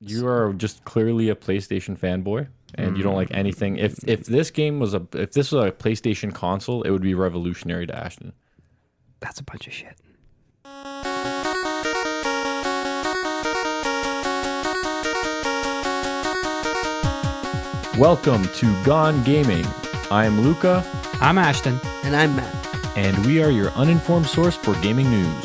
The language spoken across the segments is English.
You are just clearly a PlayStation fanboy, and you don't like anything. If this game was if this was a PlayStation console, it would be revolutionary to Ashton. That's a bunch of shit. Welcome to Gone Gaming. I'm Luca, I'm Ashton. And I'm Matt. and we are your uninformed source for gaming news.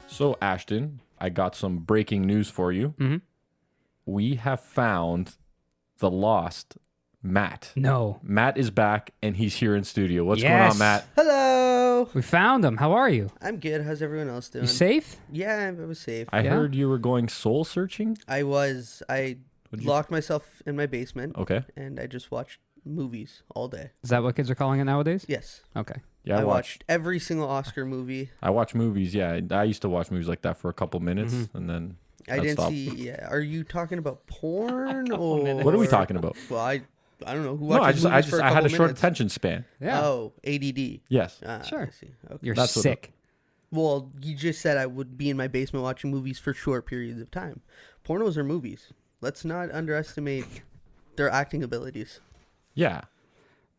So, Ashton, I got some breaking news for you. Mm-hmm. We have found the lost Matt. No. Matt is back, and he's here in studio. What's going Yes. on, Matt? Hello. We found him. How are you? I'm good. How's everyone else doing? You safe? Yeah, I was safe. I Yeah? heard you were going soul searching. I was. I What'd you- locked myself in my basement Okay. and I just watched movies all day. Is that what kids are calling it nowadays? Yes. Okay. Yeah, I watched every single Oscar movie. I watch movies. Yeah, I used to watch movies like that for a couple minutes, and then I that didn't stopped. see. Yeah. Are you talking about porn or What are we talking about? Well, I don't know who No, watches I movies for a had a couple short minutes? attention span. Yeah. Oh, ADD. Yes. Sure. I see. Okay. You're That's what sick. Well, you just said I would be in my basement watching movies for short periods of time. Pornos are movies. Let's not underestimate their acting abilities. Yeah.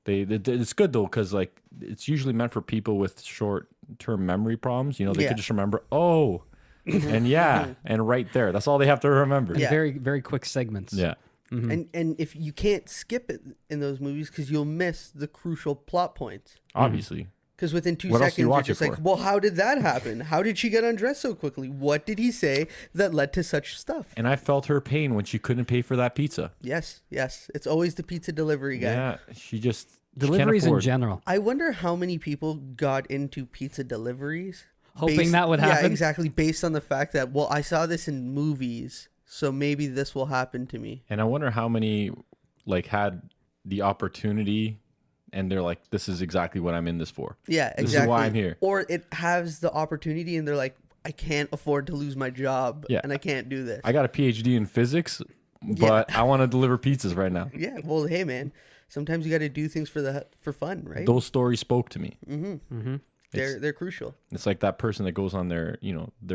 It's good though, because like it's usually meant for people with short-term memory problems. You know, they Yeah. could just remember, oh, and yeah, and right there. That's all they have to remember. Yeah. Very, very quick segments. Yeah. And if you can't skip it in those movies because you'll miss the crucial plot points. Obviously. Because within 2 What else do you seconds, you're watch just it like, for? well, how did that happen? How did she get undressed so quickly? What did he say that led to such stuff? And I felt her pain when she couldn't pay for that pizza. Yes, yes. It's always the pizza delivery guy. Yeah. She can't Deliveries in afford- general. I wonder how many people got into pizza deliveries. Hoping that would happen? Yeah, exactly. Based on the fact that, well, I saw this in movies, so maybe this will happen to me. And I wonder how many like had the opportunity and they're like, this is exactly what I'm in this for. Yeah, exactly. This is why I'm here. Or it has the opportunity and they're like, I can't afford to lose my job Yeah. and I can't do this. I got a PhD in physics, but I want to deliver pizzas right now. Yeah, well, hey, man. Sometimes you got to do things for fun, right? Those stories spoke to me. They're crucial. It's like that person that goes on their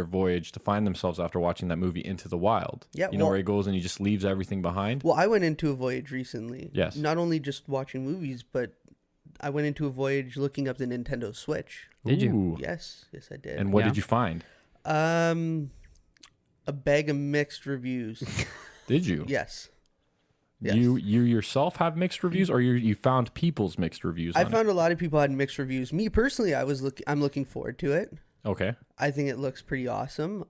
voyage to find themselves after watching that movie Into the Wild. Yeah, You know well- where he goes and he just leaves everything behind. Well, I went into a voyage recently. Yes. Not only just watching movies, but I went into a voyage looking up the Nintendo Switch. Did you? Ooh. Yes, I did. And what Yeah. did you find? A bag of mixed reviews. Did you? Yes. Yes. You yourself have mixed reviews, or you found people's mixed reviews? I on found a lot of people had mixed reviews. Me personally, I'm looking forward to it. it? Okay. I think it looks pretty awesome.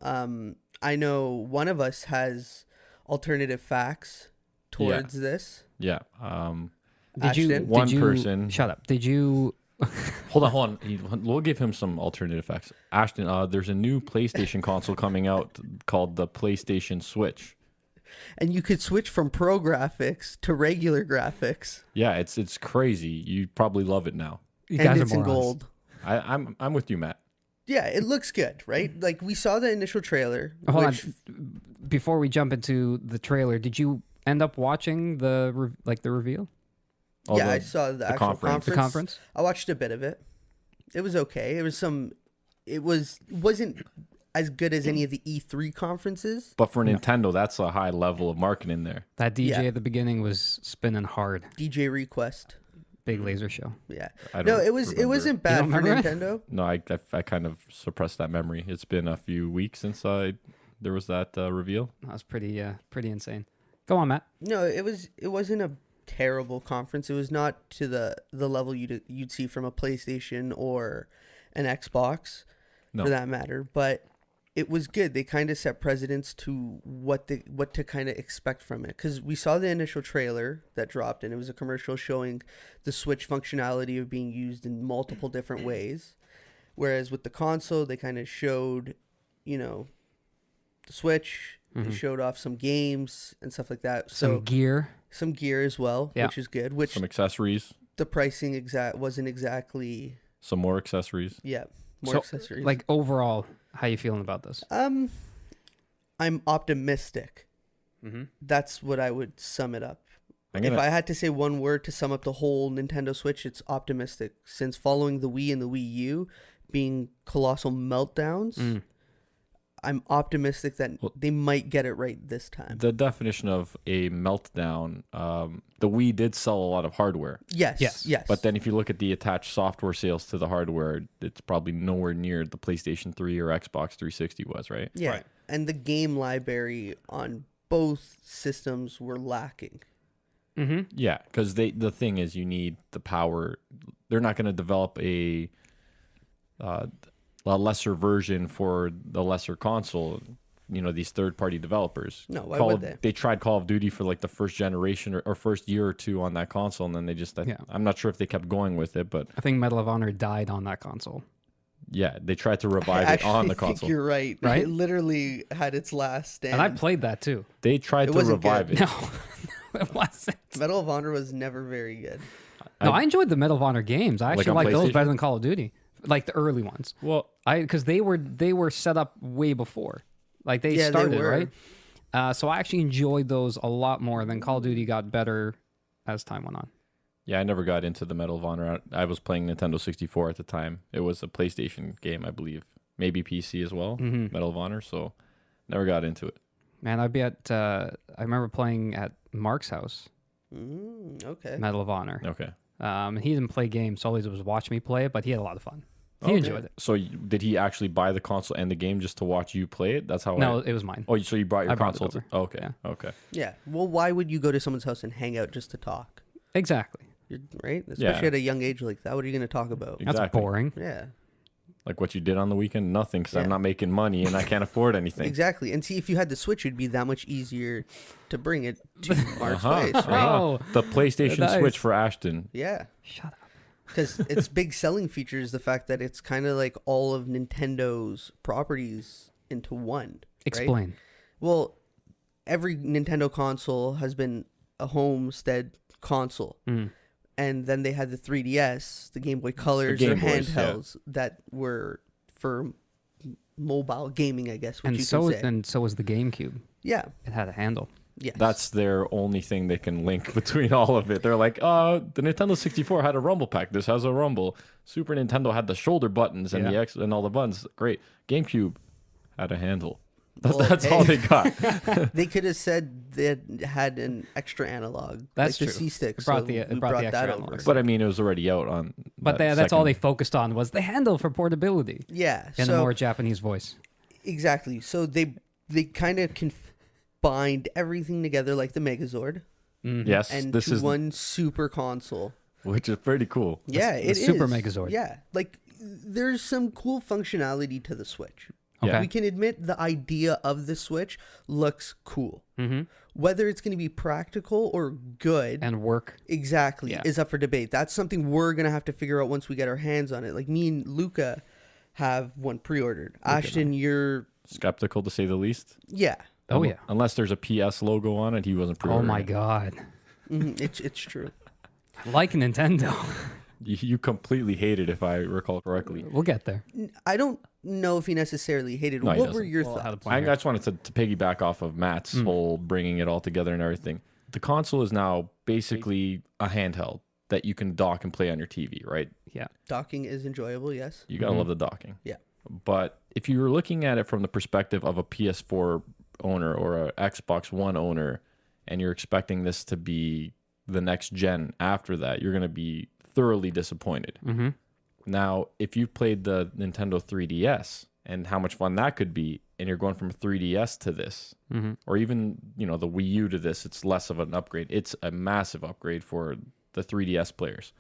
I know one of us has alternative facts towards this. Yeah. Did you? Ashton? One did you, person- Shut up. Did you? Hold on. We'll give him some alternative facts. Ashton, there's a new PlayStation console coming out called the PlayStation Switch. And you could switch from pro graphics to regular graphics. Yeah, it's crazy. You probably love it now. You And guys it's are in morons. gold. I'm with you, Matt. Yeah, it looks good, right? Like we saw the initial trailer. Hold which, on. Before we jump into the trailer, did you end up watching the reveal? Oh, yeah, I saw the actual conference. The conference? I watched a bit of it. It was okay. It wasn't as good as any of the E3 conferences. But for Nintendo, that's a high level of marketing there. That DJ Yeah. at the beginning was spinning hard. DJ Request. Big laser show. Yeah. I No, don't it remember. wasn't bad don't for remember Nintendo. No, I kind of suppressed that memory. It's been a few weeks since there was that reveal. That was pretty insane. Go on, Matt. No, it wasn't a terrible conference. It was not to the level you'd see from a PlayStation or an Xbox, No. for that matter. But it was good. They kind of set precedents to what to kind of expect from it. Because we saw the initial trailer that dropped, and it was a commercial showing the Switch functionality of being used in multiple different ways. Whereas with the console, they kind of showed, the Switch. They showed off some games and stuff like that. So Some gear. some gear as well, Yeah. which is good. Which Some accessories, the pricing wasn't exactly some more accessories. more accessories. Like overall, how you feeling about this? I'm optimistic. Mm-hmm. That's what I would sum it up. I'm If gonna- I had to say one word to sum up the whole Nintendo Switch, it's optimistic. Since following the Wii and the Wii U being colossal meltdowns, I'm optimistic that they might get it right this time. The definition of a meltdown, the Wii did sell a lot of hardware. Yes. But then if you look at the attached software sales to the hardware, it's probably nowhere near the PlayStation 3 or Xbox 360 was, right? Yeah. Right. And the game library on both systems were lacking. Mm-hmm. Yeah, because the thing is, you need the power. They're not going to develop a lesser version for the lesser console. You know, these third-party developers. No, why would they? They tried Call of Duty for like the first generation or first year or two on that console, and then they just. I'm not sure if they kept going with it, but I think Medal of Honor died on that console. yeah, they tried to revive I it on the actually think console. you're right. Right? It literally had its last stand. And I played that too. They tried It to wasn't revive good. it. No, it wasn't. Medal of Honor was never very good. No, I enjoyed the Medal of Honor games. I actually on like those PlayStation? better than Call of Duty, like the early ones. Well, Because they were set up way before, like they Yeah, they started were. right. So I actually enjoyed those a lot more than Call of Duty got better as time went on. yeah, I never got into the Medal of Honor. I was playing Nintendo 64 at the time. It was a PlayStation game, I believe. Maybe PC as well, Medal of Honor. So never got into it. Man, I'd be at. I remember playing at Mark's house, Okay. Medal of Honor. Okay. He didn't play games, so all he did was watch me play it, but he had a lot of fun. He enjoyed it. So did he actually buy the console and the game just to watch you play it? That's how. No, it was mine. Oh, so you brought your I brought it console? over. Okay. Yeah. Okay. Yeah. Well, why would you go to someone's house and hang out just to talk? Exactly. Right? Especially Yeah. at a young age like that. What are you going to talk about? Exactly. That's boring. Yeah. Like what you did on the weekend? Nothing, because Yeah. I'm not making money and I can't afford anything. Exactly. And see, if you had the Switch, it'd be that much easier to bring it to Mark's Uh-huh. place, right? Oh, The PlayStation Nice. Switch for Ashton. Yeah. shut up. Because its big selling feature is the fact that it's kind of like all of Nintendo's properties into one. Right? Explain. Well, every Nintendo console has been a homestead console. And then they had the 3DS, the Game Boy Colors, or Game Boys, handhelds that were for mobile gaming, I guess, which And you so can say. so was the GameCube. Yeah. It had a handle. Yes. That's their only thing they can link between all of it. They're like, the Nintendo 64 had a Rumble pack. This has a Rumble. Super Nintendo had the shoulder buttons and the X and all the buttons. Great. GameCube had a handle. That's all they got. They could have said they had an extra analog. That's like true. the C-stick. It brought so the- we it brought the that extra over. analog. But I mean, it was already out on. But that that's all second- they focused on was the handle for portability Yeah. in so, a more Japanese voice. exactly. So they kind of combined everything together like the Megazord Yes, and this to is one super console. which is pretty cool. Yeah, the it is. Super Megazord. Yeah. Like there's some cool functionality to the Switch. Okay. We can admit the idea of the Switch looks cool. Whether it's going to be practical or good And work. exactly Yeah. is up for debate. That's something we're going to have to figure out once we get our hands on it. Like me and Luca have one pre-ordered. Ashton, you're Skeptical to say the least. yeah. Oh, yeah. Unless there's a PS logo on it, he wasn't Oh, pre-ordering my it. God. It's true. Like Nintendo. You completely hate it, if I recall correctly. We'll get there. I don't know if he necessarily hated. No, he what were doesn't. your Well, how to thoughts? play I here. just wanted to piggyback off of Matt's whole bringing it all together and everything. The console is now basically a handheld that you can dock and play on your TV, right? Yeah. Docking is enjoyable, yes. You gotta love the docking. Yeah. But if you were looking at it from the perspective of a PS4 owner or a Xbox One owner, and you're expecting this to be the next gen after that, you're gonna be thoroughly disappointed. Now, if you've played the Nintendo 3DS and how much fun that could be, and you're going from 3DS to this, or even the Wii U to this, it's less of an upgrade. It's a massive upgrade for the 3DS players,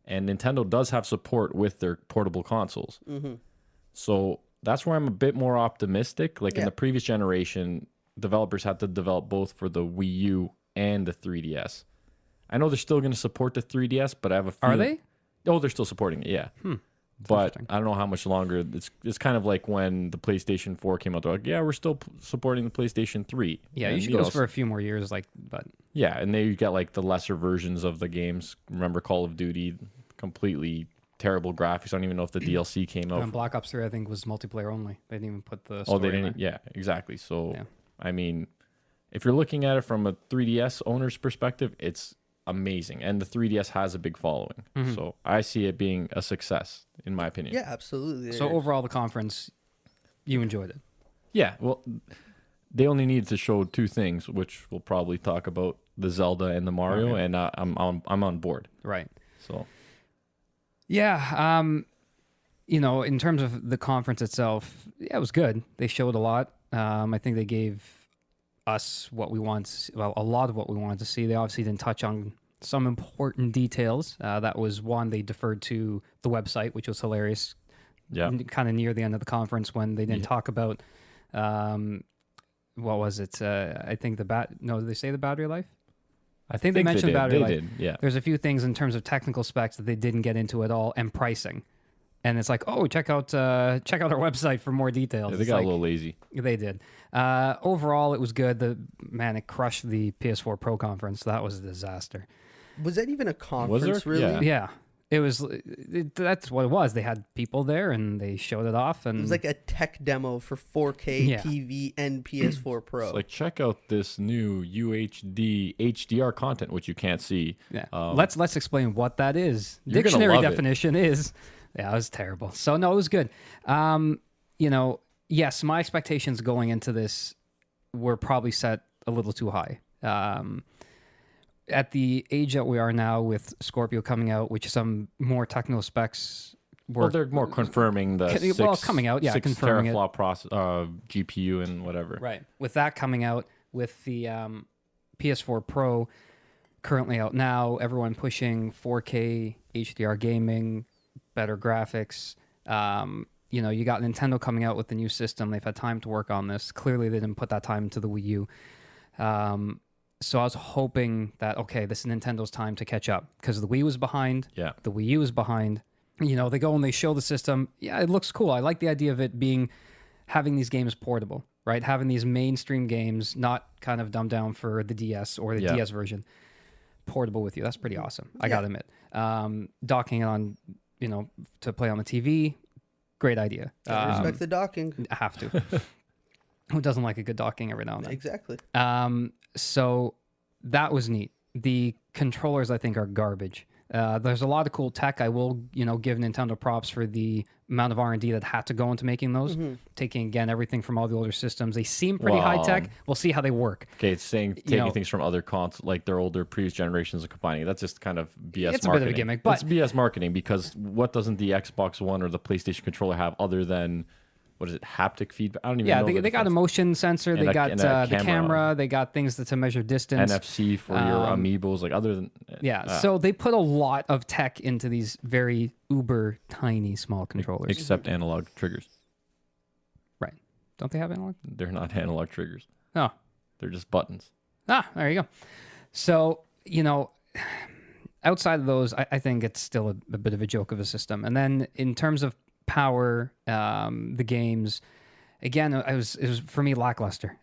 and Nintendo does have support with their portable consoles. So that's where I'm a bit more optimistic. Like in the previous generation, developers had to develop both for the Wii U and the 3DS. I know they're still going to support the 3DS, but I have a feeling... Are they? Oh, they're still supporting it, yeah. But I don't know how much longer. It's kind of like when the PlayStation 4 came out. They're like, yeah, we're still supporting the PlayStation 3. Yeah, And, you should go for a few more years, but yeah, and then you get like the lesser versions of the games. Remember Call of Duty, completely terrible graphics. I don't even know if the DLC came out. and Black Ops 3, I think, was multiplayer only. They didn't even put the Oh, story they in didn't. there. Yeah, exactly. So, Yeah. I mean, if you're looking at it from a 3DS owner's perspective, it's amazing, and the 3DS has a big following. So I see it being a success, in my opinion. Yeah, absolutely. So overall, the conference, you enjoyed it. Yeah, well, they only needed to show two things, which we'll probably talk about: the Zelda and the Mario, and I'm on board. Right. So Yeah. In terms of the conference itself, yeah, it was good. They showed a lot. I think they gave us what we want. Well, a lot of what we wanted to see. They obviously didn't touch on some important details. That was one. They deferred to the website, which was hilarious. yeah, Kind of near the end of the conference when they didn't talk about what was it? I think did they say the battery life? I think they mentioned battery life. They did, yeah. There's a few things in terms of technical specs that they didn't get into at all, and pricing. And it's like, oh, check out our website for more details. Yeah, they got a little lazy. They did. Overall, it was good. It crushed the PS4 Pro conference. That was a disaster. Was that even a conference, really? Yeah. Yeah. It was. That's what it was. They had people there and they showed it off. And It was like a tech demo for 4K Yeah. TV and PS4 Pro. It's like, check out this new UHD HDR content, which you can't see. yeah. Let's explain what that is. You're gonna Dictionary love it. definition is. Yeah, it was terrible. So no, it was good. Yes, my expectations going into this were probably set a little too high. At the age that we are now, with Scorpio coming out, which some more technical specs were. Well, they're more confirming the coming out, yeah, 6 confirming it. teraflop GPU and whatever. Right. With that coming out, with the PS4 Pro currently out now, everyone pushing 4K HDR gaming, better graphics. You got Nintendo coming out with the new system. They've had time to work on this. Clearly, they didn't put that time into the Wii U. So I was hoping that, okay, this is Nintendo's time to catch up, because the Wii was behind. Yeah. The Wii U is behind. They go and they show the system. Yeah, it looks cool. I like the idea of it having these games portable, right? Having these mainstream games, not kind of dumbed down for the DS or the DS version, portable with you. That's pretty awesome. I gotta admit. Docking it on, to play on the TV, great idea. Respect the docking. I have to. Who doesn't like a good docking every now and then? Exactly. So that was neat. The controllers, I think, are garbage. There's a lot of cool tech. I will, give Nintendo props for the amount of R&D that had to go into making those. Taking, again, everything from all the older systems. They seem pretty high tech. We'll see how they work. Okay, it's saying taking things from other consoles, like their older previous generations, and combining it. That's just kind of BS It's marketing. a bit of a gimmick, but it's BS marketing, because what doesn't the Xbox One or the PlayStation controller have other than, what is it, haptic feedback? I don't even know. Yeah, they got a motion sensor. They got the camera. They got things to measure distance. NFC for your amiibos, like other than... So they put a lot of tech into these very uber tiny small controllers. Except analog triggers. Right. Don't they have analog? They're not analog triggers. Oh. They're just buttons. There you go. So, outside of those, I think it's still a bit of a joke of a system. And then in terms of power, the games, again, it was for me lackluster.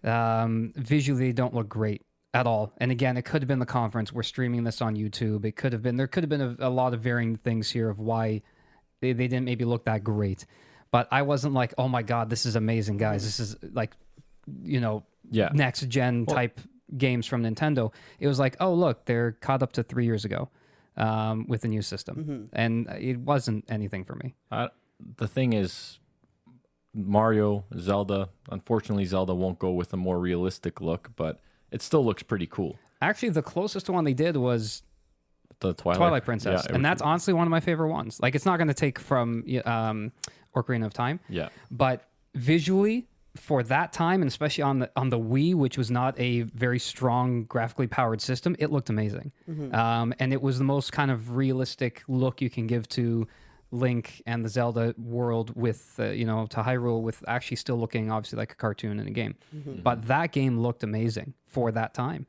Visually, they don't look great at all. And again, it could have been the conference. We're streaming this on YouTube. There could have been a lot of varying things here of why they didn't maybe look that great. But I wasn't like, oh my God, this is amazing, guys. This is like, next gen type games from Nintendo. It was like, oh, look, they're caught up to 3 years ago with the new system. And it wasn't anything for me. The thing is, Mario, Zelda, unfortunately, Zelda won't go with a more realistic look, but it still looks pretty cool. Actually, the closest one they did was The Twilight Princess. And that's honestly one of my favorite ones. Like, it's not going to take from Ocarina of Time. Yeah. But visually, for that time, and especially on the Wii, which was not a very strong graphically powered system, it looked amazing. And it was the most kind of realistic look you can give to Link and the Zelda world with, to Hyrule, with actually still looking obviously like a cartoon in a game. But that game looked amazing for that time.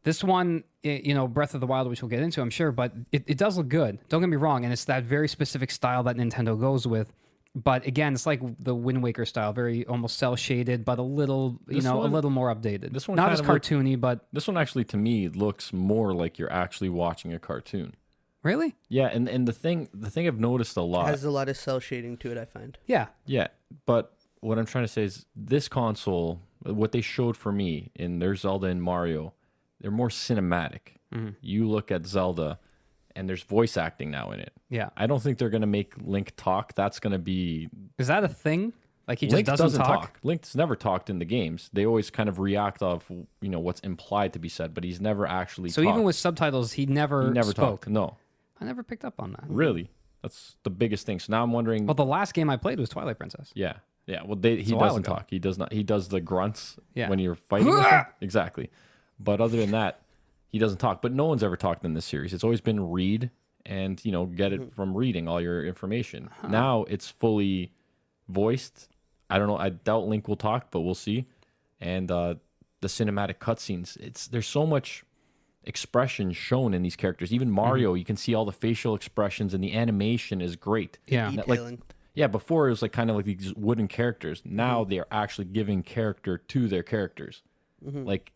This one, Breath of the Wild, which we'll get into, I'm sure, but it does look good. Don't get me wrong. And it's that very specific style that Nintendo goes with. But again, it's like the Wind Waker style, very almost cell shaded, but a little, a little more updated. This one not as cartoony, but this one actually, to me, looks more like you're actually watching a cartoon. Really? Yeah, and the thing I've noticed a lot has a lot of cell shading to it, I find. Yeah. Yeah, but what I'm trying to say is this console, what they showed for me in their Zelda and Mario, they're more cinematic. You look at Zelda, and there's voice acting now in it. Yeah. I don't think they're going to make Link talk. That's going to be... Is that a thing Like he just doesn't talk. Link's never talked in the games. They always kind of react off, what's implied to be said, but he's never actually So talked. even with subtitles, he never spoke. Talked. No. I never picked up on that. Really? That's the biggest thing. So now I'm wondering. Well, the last game I played was Twilight Princess. Yeah. Yeah. Well, he doesn't talk. He does not. He does the grunts when you're fighting with him. Exactly. But other than that, he doesn't talk. But no one's ever talked in this series. It's always been read and, get it from reading all your information. Now it's fully voiced. I don't know. I doubt Link will talk, but we'll see. And the cinematic cutscenes, there's so much expression shown in these characters. Even Mario, you can see all the facial expressions, and the animation is great. Yeah. Detailing. Before it was kind of like these wooden characters. Now they are actually giving character to their characters. Like,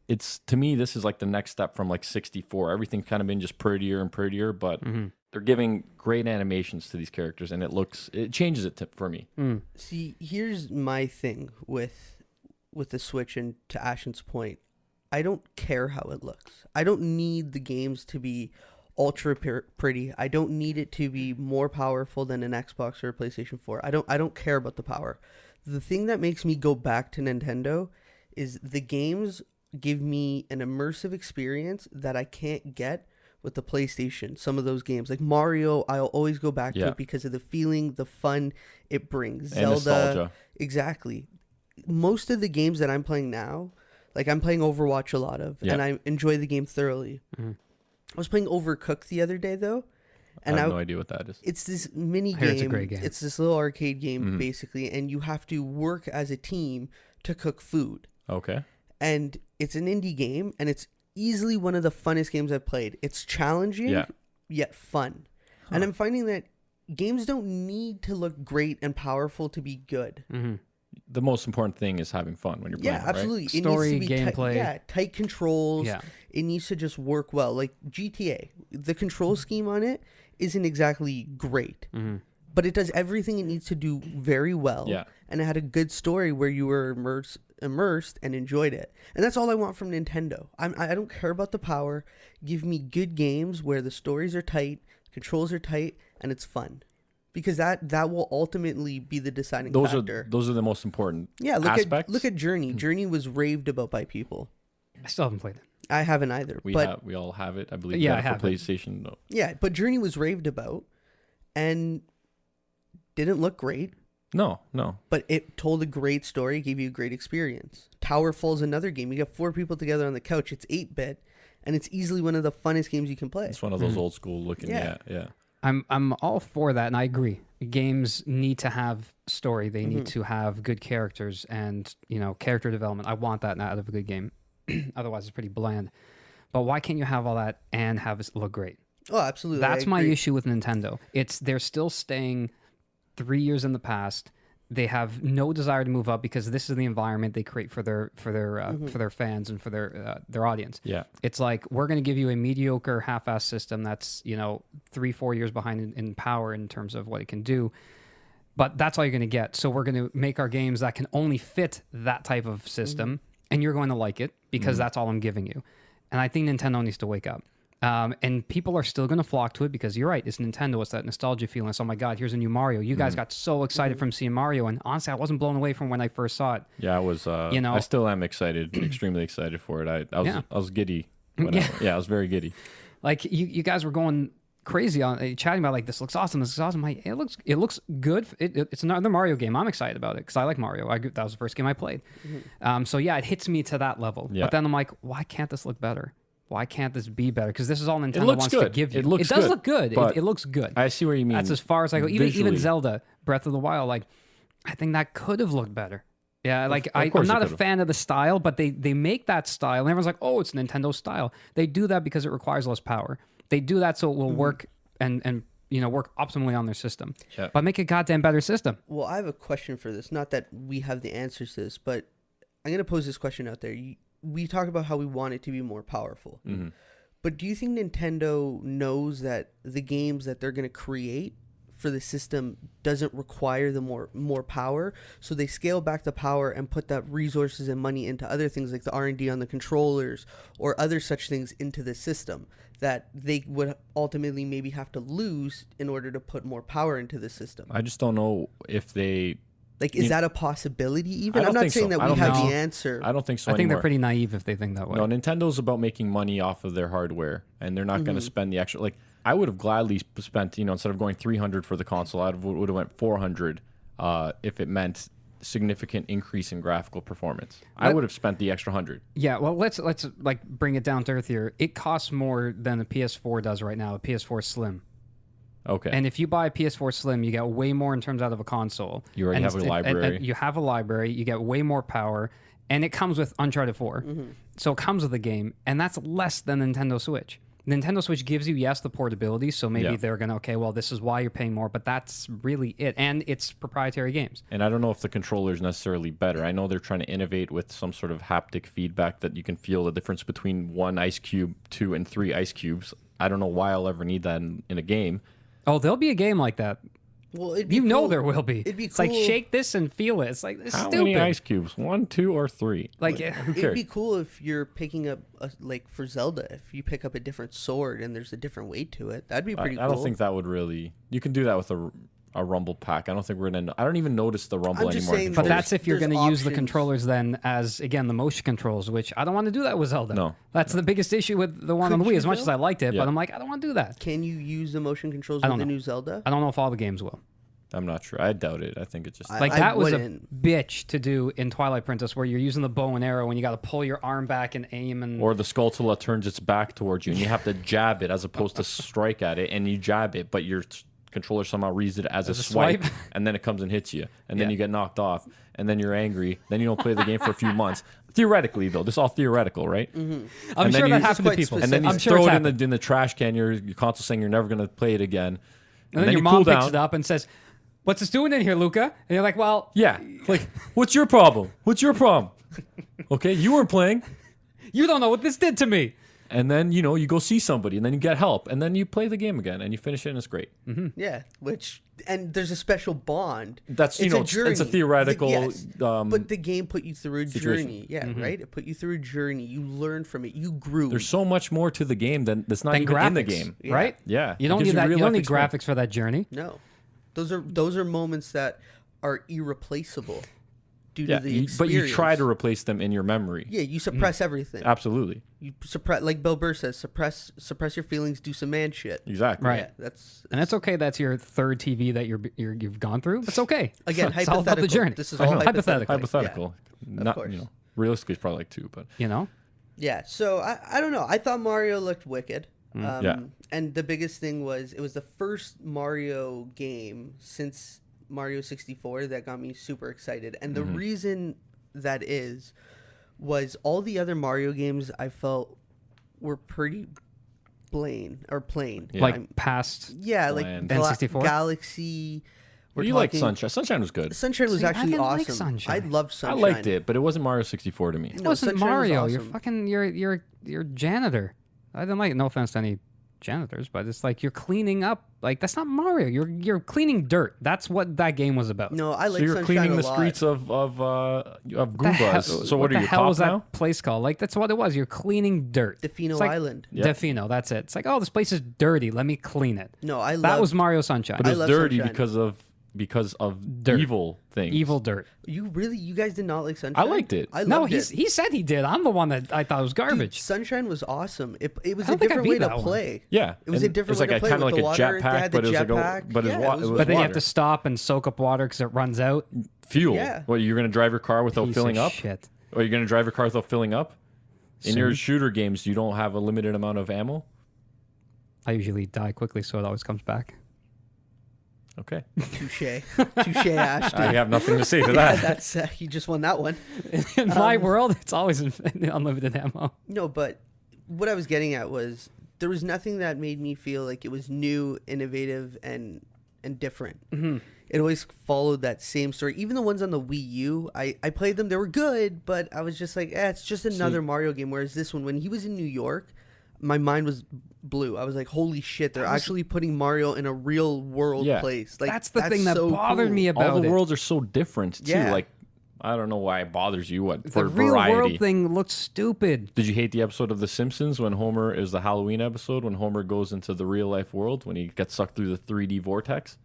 it's, to me, this is like the next step from like 64. Everything's kind of been just prettier and prettier, but they're giving great animations to these characters, and it changes it for me. See, here's my thing with the Switch, and to Ashen's point, I don't care how it looks. I don't need the games to be ultra pretty. I don't need it to be more powerful than an Xbox or a PlayStation 4. I don't care about the power. The thing that makes me go back to Nintendo is the games give me an immersive experience that I can't get with the PlayStation. Some of those games, like Mario, I'll always go back to it because of the feeling, the fun it brings. And nostalgia. Exactly. Most of the games that I'm playing now, like I'm playing Overwatch a lot of, and I enjoy the game thoroughly. I was playing Overcooked the other day, though. And I have no idea what that is. It's this mini game. It's a great game. It's this little arcade game, basically, and you have to work as a team to cook food. Okay. And it's an indie game, and it's easily one of the funnest games I've played. It's challenging, yet fun. And I'm finding that games don't need to look great and powerful to be good. The most important thing is having fun when you're playing. Yeah, absolutely. Right? It Story, needs to be gameplay. tight controls. Yeah. It needs to just work well. Like GTA, the control scheme on it isn't exactly great, but it does everything it needs to do very well. Yeah. And it had a good story where you were immersed and enjoyed it. And that's all I want from Nintendo. I don't care about the power. Give me good games where the stories are tight, controls are tight, and it's fun. Because that will ultimately be the deciding factor. Those are the most important aspects. Look at Journey. Journey was raved about by people. I still haven't played it. I haven't either. We all have it, I believe. Yeah, I for have PlayStation. No. Yeah, but Journey was raved about and didn't look great. No. But it told a great story, gave you a great experience. Towerfall's another game. You got 4 people together on the couch. It's 8-bit, and it's easily one of the funnest games you can play. It's one of those old school looking. Yeah. I'm all for that, and I agree. Games need to have story. They need to have good characters and, character development. I want that out of a good game. Otherwise, it's pretty bland. But why can't you have all that and have it look great? Oh, absolutely. That's my issue with Nintendo. They're still staying 3 years in the past. They have no desire to move up because this is the environment they create for their fans and for their audience. Yeah. It's like, we're going to give you a mediocre half-ass system that's 3-4 years behind in power in terms of what it can do, but that's all you're going to get. So we're going to make our games that can only fit that type of system, and you're going to like it because that's all I'm giving you. And I think Nintendo needs to wake up. And people are still going to flock to it because you're right. It's Nintendo. It's that nostalgia feeling. It's, oh my God, here's a new Mario. You guys got so excited from seeing Mario. And honestly, I wasn't blown away from when I first saw it. Yeah, I was, I still am excited, extremely excited for it. I was giddy. I was very giddy. Like you guys were going crazy on chatting about like, this looks awesome. This is awesome. Like, it looks good. It's another Mario game. I'm excited about it because I like Mario. That was the first game I played. So yeah, it hits me to that level. Yeah. But then I'm like, why can't this look better? Why can't this be better? Because this is all Nintendo wants to give you. It does look good. It looks good. I see what you mean. That's as far as I go. Even Zelda, Breath of the Wild, like, I think that could have looked better. Yeah, like I'm not a fan of the style, but they make that style, and everyone's like, oh, it's Nintendo style. They do that because it requires less power. They do that so it will work and work optimally on their system. Yeah. But make a goddamn better system. Well, I have a question for this. Not that we have the answers to this, but I'm going to pose this question out there. We talk about how we want it to be more powerful. But do you think Nintendo knows that the games that they're going to create for the system doesn't require the more power, so they scale back the power and put that resources and money into other things like the R&D on the controllers or other such things into the system that they would ultimately maybe have to lose in order to put more power into the system? I just don't know if they Like, is that a possibility even? I don't I'm not think saying so. that I we don't have think the so. answer. I don't think so I think anymore. they're pretty naive if they think that way. No, Nintendo's about making money off of their hardware, and they're not going to spend the extra. Like, I would have gladly spent, instead of going 300 for the console, I would have went 400 if it meant significant increase in graphical performance. I would have spent the extra 100. Yeah, well, let's like bring it down to earth here. It costs more than a PS4 does right now, a PS4 Slim. Okay. And if you buy a PS4 Slim, you get way more in terms out of a console. You already have a library. And you have a library. You get way more power, and it comes with Uncharted 4. So it comes with the game, and that's less than Nintendo Switch. Nintendo Switch gives you, yes, the portability, so maybe they're going to, okay, well, this is why you're paying more, but that's really it. And it's proprietary games. And I don't know if the controller is necessarily better. I know they're trying to innovate with some sort of haptic feedback that you can feel the difference between 1 ice cube, 2, and 3 ice cubes. I don't know why I'll ever need that in a game. Oh, there'll be a game like that. Well, it'd be You know cool. there will be. It'd be It's cool. like, shake this and feel it. It's like, it's How stupid. many ice cubes? 1, 2, or 3? Like, Who It'd cares? be cool if you're picking up, like for Zelda, if you pick up a different sword and there's a different weight to it. That'd be pretty cool. I don't think that would really. You can do that with a rumble pack. I don't think we're gonna. I don't even notice the rumble I'm just anymore. in saying but controllers. that's if you're there's going to use the options. controllers then as, again, the motion controls, which I don't want to do that with Zelda. No. That's the biggest issue with the one on the Could Wii, you as much though? as I liked it, Yeah. but I'm like, I don't want to do that. Can you use the motion controls I with don't the know. new Zelda? I don't know if all the games will. I'm not sure. I doubt it. I think it just. Like, I that was wouldn't. a bitch to do in Twilight Princess, where you're using the bow and arrow and you got to pull your arm back and aim and... Or the Skulltula turns its back towards you, and you have to jab it as opposed to strike at it, and you jab it, but your controller somehow reads it as a swipe, swipe? and then it comes and hits you, and then Yeah. you get knocked off, and then you're angry, then you don't play the game for a few months. Theoretically, though, this is all theoretical, right? I'm and sure then that you- happened to quite people. And then you I'm sure throw it's it happened. in the trash can. Your console saying you're never going to play it again, And then your you mom cool picks down. it up and says, "What's this doing in here, Luca?" And you're like, "Well, Yeah, like, what's your problem? What's your problem? Okay, you weren't playing. you don't know what this did to me." And then, you go see somebody, and then you get help, and then you play the game again, and you finish it, and it's great. Yeah, and there's a special bond. That's, It's it's a journey. theoretical. Yes, um, but the game put you through a situation. journey. Yeah, right? It put you through a journey. You learned from it. You grew. There's so much more to the game that's not Than even graphics, in the game. right? Yeah, You it don't gives need that. You real don't life need experience. graphics for that journey. No. Those are moments that are irreplaceable due Yeah, to the experience. but you try to replace them in your memory. Yeah, you suppress everything. Absolutely, You suppress, like Bill Burr says, suppress your feelings, do some man shit. exactly. Right. Yeah, that's And it's okay. That's your third TV that you've gone through. That's okay. again it's all about the hypothetical. journey. This is all hypothetical. Hypothetical. Not, course. realistically, it's probably like 2, but You know, Yeah, so I don't know. I thought Mario looked wicked. Yeah. And the biggest thing was it was the first Mario game since Mario 64 that got me super excited. And the reason that was all the other Mario games I felt were pretty plain. Yeah. like past. Yeah, like Bland. N64? Galaxy. We're you like talking- Sunshine. Sunshine was good. Sunshine was See, I actually didn't like awesome. Sunshine. I loved I Sunshine. liked it, but it wasn't Mario 64 to me. It No, wasn't Sunshine was Mario. You're awesome. fucking. You're janitor. I didn't like it. No offense to any janitors, but it's like you're cleaning up. Like, that's not Mario. You're cleaning dirt. That's what that game was about. No, I So like you're Sunshine cleaning a the lot. streets of The hell- Goombas. So what are the you, hell cop was that now? place called? Like, that's what it was. You're cleaning dirt. Defino It's like- Island. Yeah. Defino. That's it. It's like, oh, this place is dirty. Let me clean it. No, I That love was Mario Sunshine. But I it's love dirty Sunshine. because of Dirt. evil things. Evil dirt. You guys did not like Sunshine? I liked it. I No, loved it. he said he did. I'm the one that I thought was Dude, garbage. Sunshine was awesome. It was I a don't think I different beat way to that one. play. Yeah, It was a and different it's way like to play kind of with like the a water. They jetpack, had the but it was like jetpack. but Yeah, it it was was But then you have water. to stop and soak up water because it runs out. Fuel. Yeah. What, you're gonna drive your car without Piece filling of up? Shit. Or you're gonna drive your car without filling up? In your Soon. shooter games, you don't have a limited amount of ammo. I usually die quickly, so it always comes back. Okay, Touche, Ashton. I have nothing to say to Yeah, that. that's you just won that one. In my world, it's always unlimited ammo. No, but what I was getting at was there was nothing that made me feel like it was new, innovative, and different. It always followed that same story. Even the ones on the Wii U, I played them. They were good, but I was just like, it's just another Mario game. Whereas this one, when he was in New York, my mind was blew. I was like, holy shit, they're actually putting Mario in a real world Yeah. place. Like That's the thing that so bothered cool. me about All the it. worlds are so different too. Yeah. Like, I don't know why it bothers you. What The for real variety? world thing looked stupid. Did you hate the episode of The Simpsons when Homer is the Halloween episode when Homer goes into the real life world when he gets sucked through the 3D vortex?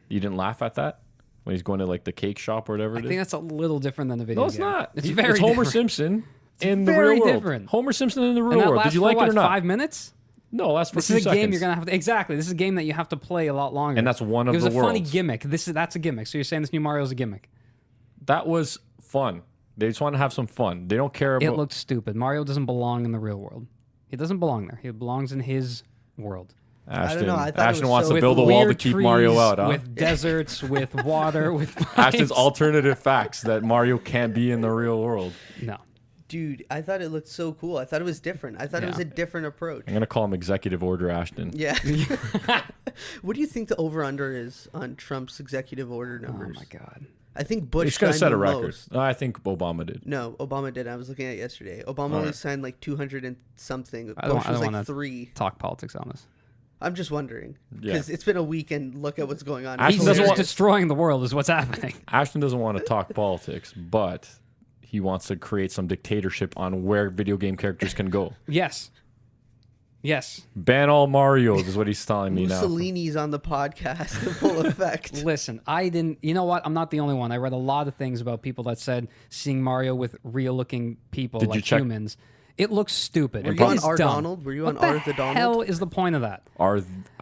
You didn't laugh at that? when he's going to like the cake shop or whatever I it think is. that's a little different than the video No, it's game. not. It's It's very Homer different. Simpson in the very real world. different. Homer Simpson in the And real that world. lasts Did you for like what, it or not? 5 minutes? No, that's for This 2 is a seconds. game you're gonna have to exactly. This is a game that you have to play a lot longer. And that's one of it was the a funny worlds. gimmick. That's a gimmick. So you're saying this new Mario is a gimmick? That was fun. They just want to have some fun. They don't care about. It looked stupid. Mario doesn't belong in the real world. He doesn't belong there. He belongs in his world. Ashton, know, I thought it Ashton was wants so- to build a With wall to weird keep Mario trees, out, huh? With deserts, with water, with Ashton's pipes. alternative facts that Mario can't be in the real world. No. Dude, I thought it looked so cool. I thought it was different. I thought it was Yeah. a different approach. I'm gonna call him Executive Order Ashton. Yeah. What do you think the over/under is on Trump's executive order Oh numbers? my god. I think Bush He's gonna signed set the a record. most. I think Obama did. No, Obama did. I was looking at it yesterday. Obama only signed like 200 and something. I don't- Bush I was don't like wanna- 3. Talk politics on this. I'm just wondering Yeah. because it's been a week and look at what's going on. Ashton He's doesn't just want- destroying the world is what's happening. Ashton doesn't want to talk politics, but he wants to create some dictatorship on where video game characters can go. Yes. Yes. Ban all Marios is what he's telling me now. Mussolini's on the podcast in full effect. Listen, I didn't. You know what? I'm not the only one. I read a lot of things about people that said seeing Mario with real-looking people Did you like check- humans. It looks stupid. Were It you on is R. dumb. Donald? Were you What on R. the the Donald? hell is the point of that? Are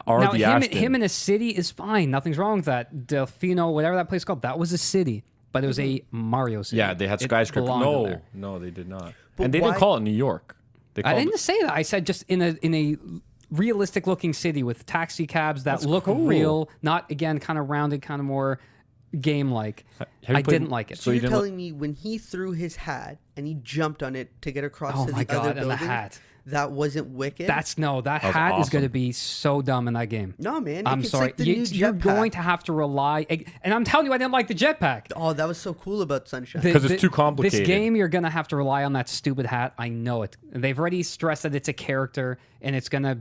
Now, the him, Ashton? him in a city is fine. Nothing's wrong with that. Delfino, whatever that place is called, that was a city, but it was a Mario city. Yeah, they had It skyscraper. belonged in there. No, they did not. But And they why- didn't call it New York. They I called didn't say that. I said just in a realistic looking city with taxi cabs that look cool. real, not again kind of rounded, kind of more game like. Have you I played- didn't like it. So So you you're didn't telling me when he threw his hat and he jumped on it to get across Oh to my the other god, and building, the hat. that wasn't wicked? That's no, that was hat is awesome. going to be so dumb in that game. No, man. I'm it's sorry. Like the You, new you're jetpack. going to have to rely, and I'm telling you, I didn't like the jetpack. Oh, that was so cool about Sunshine. The- 'Cause it's the- too complicated. This game, you're gonna have to rely on that stupid hat. I know it. They've already stressed that it's a character, and it's gonna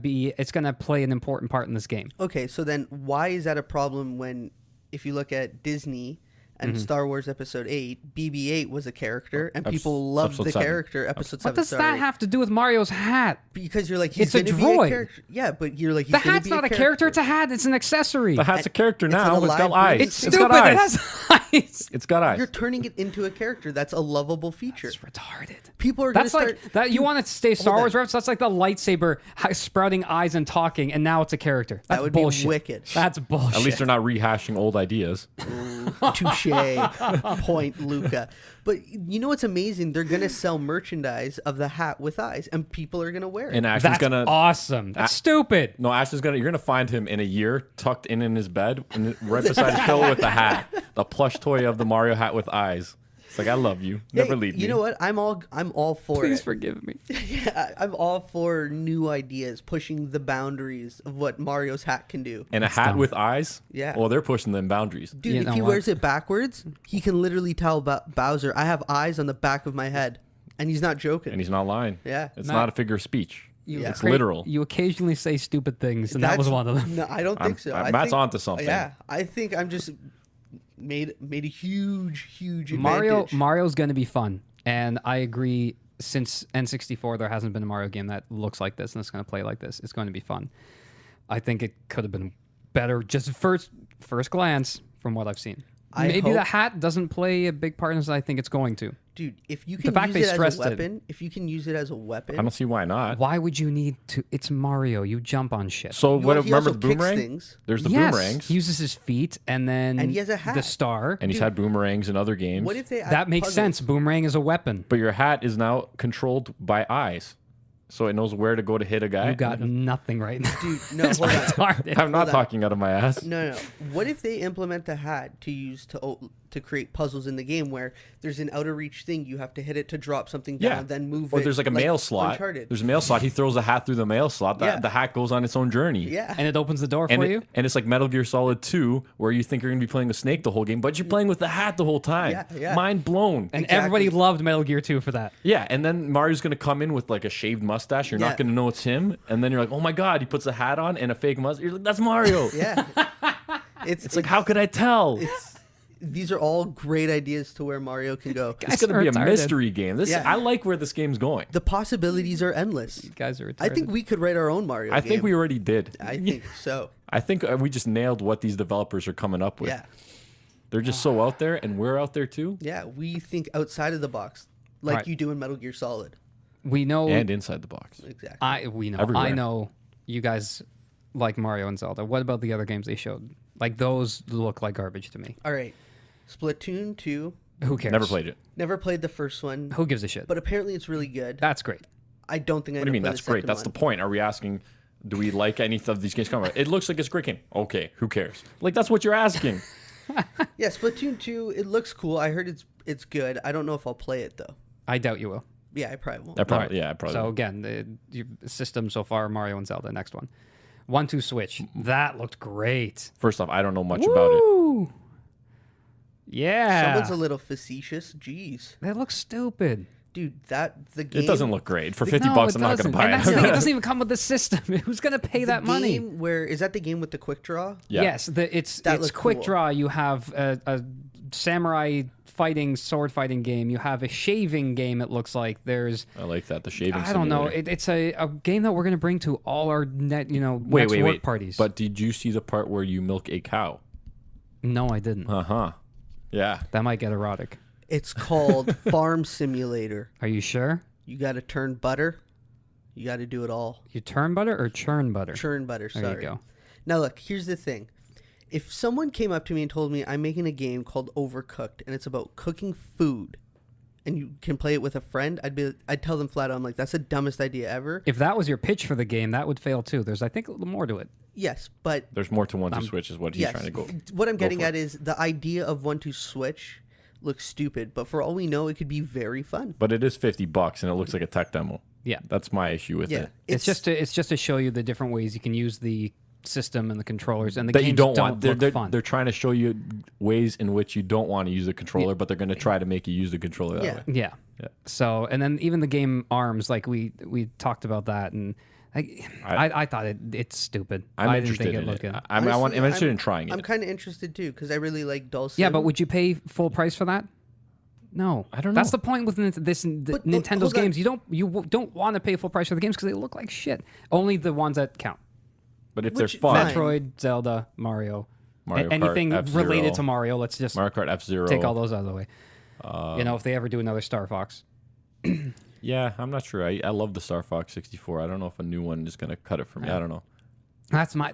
play an important part in this game. Okay, so then why is that a problem when, if you look at Disney and Mm-hmm. Star Wars Episode 8, BB-8 was a character, and Episode- people loved Episode the 7. character. Episode What 7, does sorry. that have to do with Mario's hat? Because you're like, he's It's a gonna be droid. a character. Yeah, but you're like, he's The gonna hat's be not a character. It's a hat. It's an accessory. The hat's a character It's an now. It's got alive eyes. being. It's It's stupid. got It eyes. has eyes. It's got eyes. You're turning it into a character. That's a lovable feature. It's retarded. People are going to That's start... like that. You want to stay Star Hold Wars on. reference? That's like the lightsaber sprouting eyes and talking, and now it's a character. That's would be bullshit. wicked. That's bullshit. At least they're not rehashing old ideas. Touche. Point, Luca. But you know what's amazing? They're going to sell merchandise of the hat with eyes, and people are going to wear it. And Ashton's That's gonna awesome. That's stupid. no, Ashton's gonna. You're gonna find him in a year, tucked in his bed, and right beside his pillow with the hat, the plush toy of the Mario hat with eyes. It's like I love you. Never Hey, leave me. You know what? I'm all for Please it. forgive me. Yeah, I'm all for new ideas, pushing the boundaries of what Mario's hat can do. And a hat dumb. with eyes. Yeah. Well, they're pushing them boundaries. Dude, You if know he what? wears it backwards, he can literally tell Bowser, I have eyes on the back of my head. And he's not joking. And he's not lying. Yeah. It's Matt, not a figure of speech. Yeah. It's literal. You occasionally say stupid things, and that was one of them. No, I don't think so. I Matt's think, onto something. Yeah, I think I'm just made a huge advantage. Mario's going to be fun, and I agree. Since N64, there hasn't been a Mario game that looks like this and it's going to play like this. It's going to be fun. I think it could have been better, just first glance from what I've seen. Maybe hope- the hat doesn't play a big part in this. I think it's going to. Dude, if you can fact use they it as a stressed it. weapon, if you can use it as a weapon, I don't see why not. Why would you need to? It's Mario. You jump on shit. So You know what? what? He Remember also the kicks boomerang? things. There's the yes, boomerangs, he uses his feet, and then And he has a hat. the star. and he's had boomerangs in other games. What if they add That makes puzzles? sense. Boomerang is a weapon. But your hat is now controlled by eyes, so it knows where to go to hit a guy. You got nothing right now. Dude, no, hold on. Retarded. I'm not Hold on. talking out of my ass. No. What if they implement the hat to use to create puzzles in the game where there's an out of reach thing, you have to hit it to drop something down, Yeah. then move Or it. there's like a mail slot. Uncharted. There's a mail slot. He throws a hat through the mail slot. Yeah. The hat goes on its own journey. Yeah. And it opens the door And, for you. and it's like Metal Gear Solid 2, where you think you're going to be playing the Snake the whole game, but you're playing with the hat the whole time. Yeah. Mind blown. And Exactly. everybody loved Metal Gear 2 for that. Yeah, and then Mario's going to come in with like a shaved mustache. You're Yeah. not going to know it's him. And then you're like, oh my God, he puts a hat on and a fake mustache. You're like, that's Mario. Yeah. It's It's like, how could I tell? these are all great ideas to where Mario can go. It's going to be a retarded. mystery game. This Yeah. I like where this game's going. The possibilities are endless. You guys are retarded. I think we could write our own Mario I game. think we already did. I think so. I think we just nailed what these developers are coming up with. Yeah. They're just so out there, and we're out there too. Yeah, we think outside of the box, like Right. you do in Metal Gear Solid. We know, And inside the box. Exactly. we know. Everywhere. I know you guys like Mario and Zelda. What about the other games they showed? Like, those look like garbage to me. All right. Splatoon 2. Who cares? Never played it. Never played the first one, Who gives a shit? but apparently it's really good. That's great. I don't think I What do you mean? That's great. That's the point. Are we asking, do we like any of these games? It looks like it's a great game. Okay, who cares? Like, that's what you're asking. Yeah, Splatoon 2, it looks cool. I heard it's good. I don't know if I'll play it, though. I doubt you will. Yeah, I probably won't. I probably, Alright. yeah, I probably. So will. again, your system so far, Mario and Zelda. Next one, 1-2 Switch. That looked great. First off, I don't know much about it. Woo! Yeah. Someone's a little facetious. Jeez. That looks stupid. Dude, the game... It doesn't look great. For 50 No, bucks, it I'm not going doesn't. to buy And that's it. the thing, it doesn't even come with the system. Who's going to pay that money? Where is that the game with the quick draw? Yeah. Yes, it's That looked quick cool. draw. You have a samurai sword fighting game. You have a shaving game. It looks like there's. I like that. The shaving I don't know. simulator. It's a game that we're going to bring to all our next Wait. work parties. But did you see the part where you milk a cow? no, I didn't. Uh-huh. Yeah. That might get erotic. It's called Farm Simulator. Are you sure? You got to turn butter. You got to do it all. You turn butter or churn butter? Churn butter, There sorry. you go. Now, look, here's the thing. If someone came up to me and told me I'm making a game called Overcooked and it's about cooking food and you can play it with a friend, I'd tell them flat out, I'm like, that's the dumbest idea ever. If that was your pitch for the game, that would fail too. There's, I think, a little more to it. Yes, but There's more to 1-2 Switch is what he's yes, trying to go. what I'm getting for at is the idea of 1-2 Switch looks stupid, but for all we know, it could be very fun. But it is 50 bucks and it looks like a tech demo. Yeah. That's my issue with Yeah, it. It's just to show you the different ways you can use the system and the controllers, and the That games you don't want. look They're, fun. they're trying to show you ways in which you don't want to use the controller, but they're going to try to make you use the controller that Yeah. way. Yeah. Yeah. So, and then even the game ARMS, like we talked about that, and I thought it's stupid. I'm I didn't interested think in looked it. good. I'm Honestly, interested in trying I'm it. kind of interested too because I really like Dulcin. Yeah, but would you pay full price for that? No, I don't know. That's the point with Nintendo's hold on. games. You don't want to pay full price for the games because they look like shit. Only the ones that count. But if Which- they're fun, Fine. Metroid, Zelda, Mario, Mario Kart, anything F-Zero, related to Mario. Let's just Mario Kart F-Zero. take all those out of the way. If they ever do another Star Fox. Yeah, I'm not sure. I love the Star Fox 64. I don't know if a new one is going to cut it for me. I don't know. That's my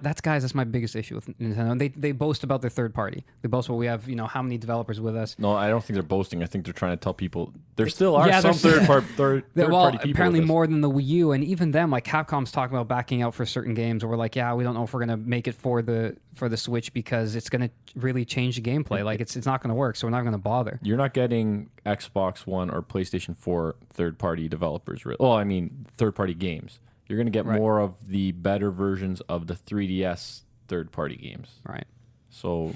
biggest issue with Nintendo. They boast about their third party. They boast what we have, how many developers with us. No, I don't think they're boasting. I think they're trying to tell people there still are Yeah, some there's- third Well, party people. apparently with us. more than the Wii U, and even them, like Capcom's talking about backing out for certain games. Where we're like, yeah, we don't know if we're gonna make it for the Switch because it's gonna really change the gameplay. Like it's not gonna work, so we're not gonna bother. You're not getting Xbox One or PlayStation 4 third party developers. Well, I mean third party games. You're going to get Right. more of the better versions of the 3DS third party games. Right. So,